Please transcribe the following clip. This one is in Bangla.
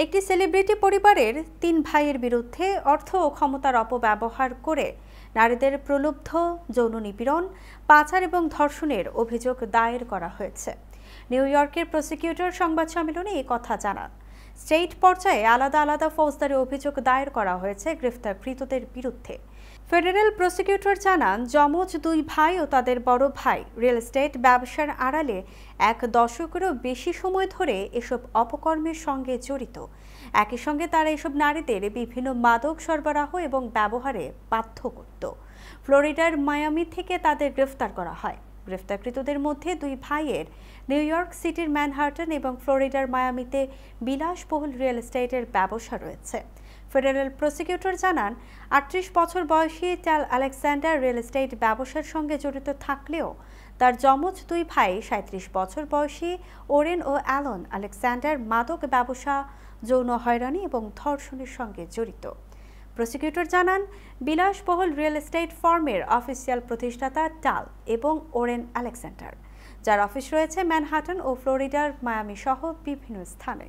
একটি সেলিব্রিটি পরিবারের ৩ ভাইয়ের বিরুদ্ধে অর্থ ও ক্ষমতার অপব্যবহার করে নারীদের প্রলুব্ধ যৌন নিপীড়ন, পাচার এবং ধর্ষণের অভিযোগ দায়ের করা হয়েছে। নিউ ইয়র্কের প্রসিকিউটর সংবাদ সম্মেলনে এই কথা জানান। স্টেট পর্যায়ে আলাদা আলাদা ফৌজদারি অভিযোগ দায়ের করা হয়েছে গ্রেফতারকৃতদের বিরুদ্ধে। ফেডারেল প্রসিকিউটর জানান, যমজ ২ ভাই ও তাদের বড় ভাই রিয়েল এস্টেট ব্যবসার আড়ালে ১ দশকেরও বেশি সময় ধরে এসব অপকর্মের সঙ্গে জড়িত। একই সঙ্গে তারা এসব নারীদের বিভিন্ন মাদক সরবরাহ এবং ব্যবহারে বাধ্য করত। ফ্লোরিডার মায়ামি থেকে তাদের গ্রেফতার করা হয়। গ্রেফতারকৃতদের মধ্যে ২ ভাইয়ের নিউ ইয়র্ক সিটির ম্যানহাটন এবং ফ্লোরিডার মায়ামিতে বিলাসবহুল রিয়েল এস্টেটের ব্যবসা রয়েছে। ফেডারেল প্রসিকিউটর জানান, ৩৮ বছর বয়সী টেল আলেকজান্ডার রিয়েল এস্টেট ব্যবসার সঙ্গে জড়িত থাকলেও তার যমজ ২ ভাই ৩৭ বছর বয়সী ওরেন ও অ্যালন আলেকজান্ডার মাদক ব্যবসা, যৌন হয়রানি এবং ধর্ষণের সঙ্গে জড়িত। প্রসিকিউটর জানান, বিলাসবহুল রিয়েল এস্টেট ফার্মের অফিসিয়াল প্রতিষ্ঠাতা টাল এবং ওরেন আলেকজান্ডার, যার অফিস রয়েছে ম্যানহাটন ও ফ্লোরিডার মায়ামি সহ বিভিন্ন স্থানে।